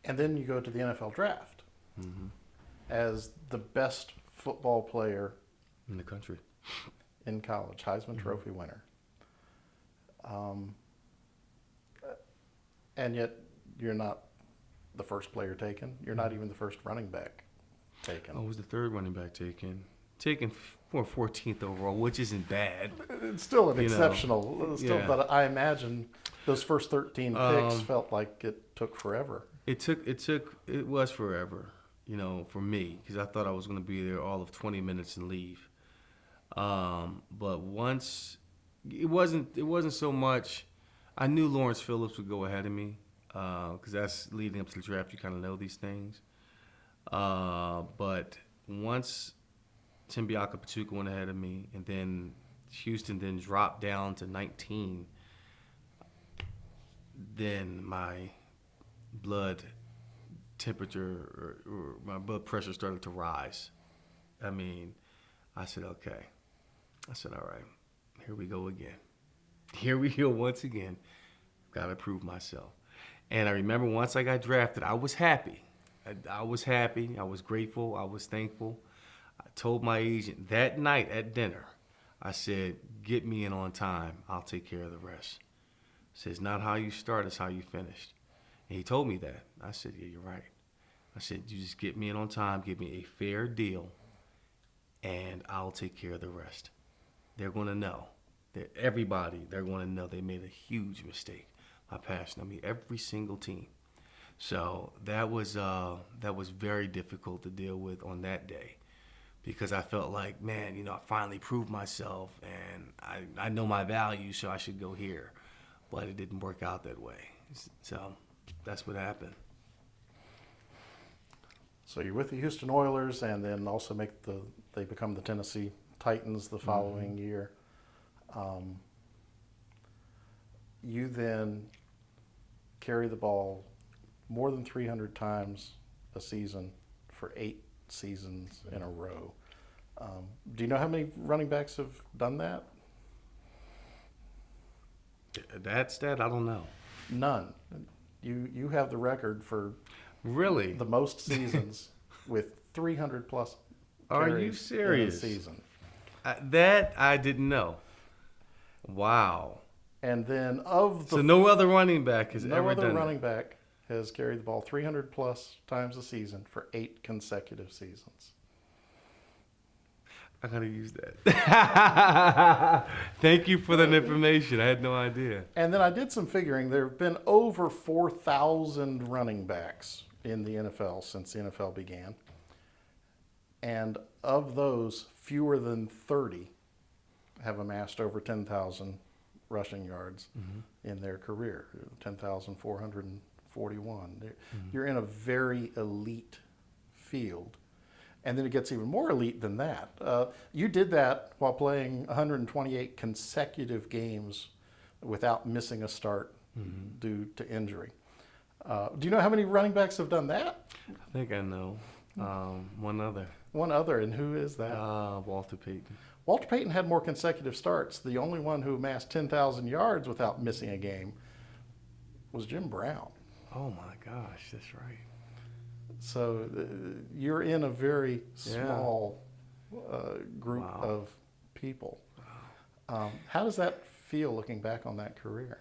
And then you go to the NFL draft Hmm. as the best football player In the country. in college, Heisman Hmm. Trophy winner. Um, and yet you're not the first player taken. You're not even the first running back taken. I was the third running back taken. Taken for 14th overall, which isn't bad. It's still an You know, exceptional, still, yeah. but I imagine those first 13 picks Um, felt like it took forever. it was forever, for me, because I thought I was going to be there all of 20 minutes and leave. But once it wasn't so much. I knew Lawrence Phillips would go ahead of me because that's leading up to the draft. You kind of know these things. But once Timbiaka Patuka went ahead of me, and then Houston then dropped down to 19, then my blood temperature or my blood pressure started to rise. I mean, I said, okay. I said, all right, here we go again. Here we go once again. Got to prove myself. And I remember once I got drafted, I was happy. I was happy. I was grateful. I was thankful. I told my agent that night at dinner, I said, get me in on time. I'll take care of the rest. I said, it's not how you start, it's how you finish. And he told me that. I said, yeah, you're right. I said, you just get me in on time, give me a fair deal, and I'll take care of the rest. They're going to know. They're going to know they made a huge mistake by passing on me, every single team. So that was very difficult to deal with on that day because I felt like, man, I finally proved myself and I know my value, so I should go here. But it didn't work out that way. So that's what happened. So you're with the Houston Oilers, and then also they become the Tennessee Titans the following year. Um, you then carry the ball more than 300 times a season for 8 seasons in a row. Do you know how many running backs have done that? That I don't know. None. You have the record for Really? the most seasons with 300 plus Are you carries in a serious? season. That I didn't know. Wow. And then of the So no other running back has no ever other done running that. back has carried the ball 300 plus times a season for 8 consecutive seasons. I gotta use that. Thank you for that information. I had no idea. And then I did some figuring. There have been over 4,000 running backs in the NFL since the NFL began. And of those, fewer than 30 have amassed over 10,000 rushing yards in their career, 10,441. You're in a very elite field. And then it gets even more elite than that. You did that while playing 128 consecutive games without missing a start due to injury. Do you know how many running backs have done that? I think I know. One other. One other, and who is that? Walter Payton. Walter Payton had more consecutive starts. The only one who amassed 10,000 yards without missing a game was Jim Brown. Oh my gosh, that's right. So you're in a very small group Wow. of people. How does that feel looking back on that career?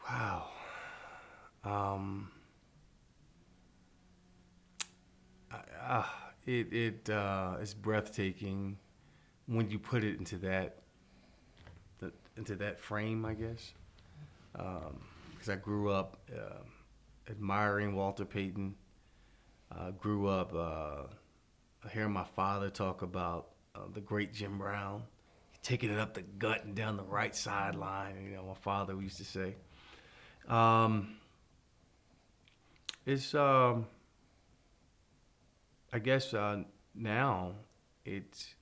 Wow. Um, it's breathtaking when you put it into that frame, I guess. Because I grew up admiring Walter Payton. Grew up hearing my father talk about the great Jim Brown, taking it up the gut and down the right sideline. My father used to say. It's I guess now it's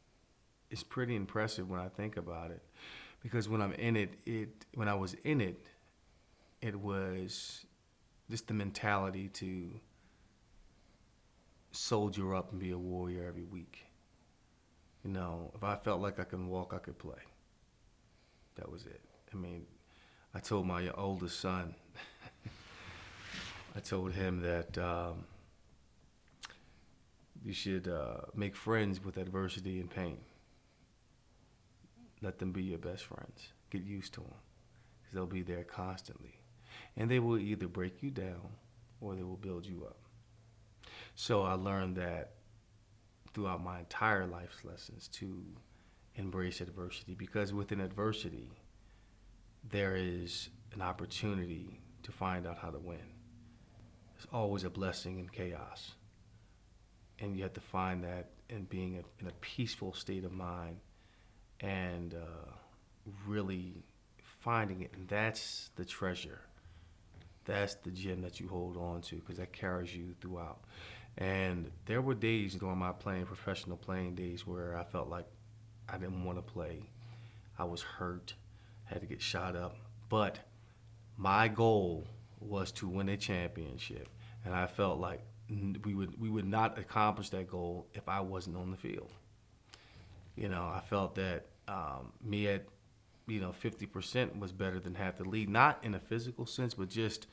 pretty impressive when I think about it, because when I'm in when I was in it, it was just the mentality to soldier up and be a warrior every week. If I felt like I could walk, I could play. That was it. I mean, I told my oldest son, I told him that you should make friends with adversity and pain. Let them be your best friends. Get used to them, because they'll be there constantly. And they will either break you down or they will build you up. So I learned that throughout my entire life's lessons to embrace adversity, because within adversity, there is an opportunity to find out how to win. There's always a blessing in chaos. And you have to find that in being in a peaceful state of mind and really finding it. And that's the treasure. That's the gem that you hold on to, because that carries you throughout. And there were days during my professional playing days, where I felt like I didn't want to play. I was hurt, had to get shot up. But my goal was to win a championship. And I felt like we would not accomplish that goal if I wasn't on the field. I felt that me at 50% was better than half the league, not in a physical sense, but just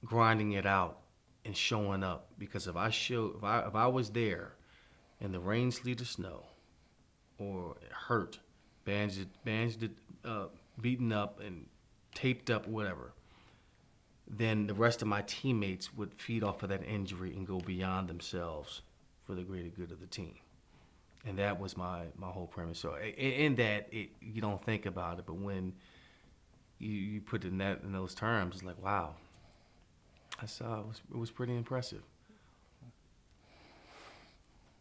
grinding it out and showing up. Because if I was there in the rain, sleet, or snow, or hurt, bandaged, beaten up and taped up, whatever, then the rest of my teammates would feed off of that injury and go beyond themselves for the greater good of the team. And that was my whole premise. So in that, you don't think about it, but when you put it in those terms, it's like, wow, I saw it was pretty impressive.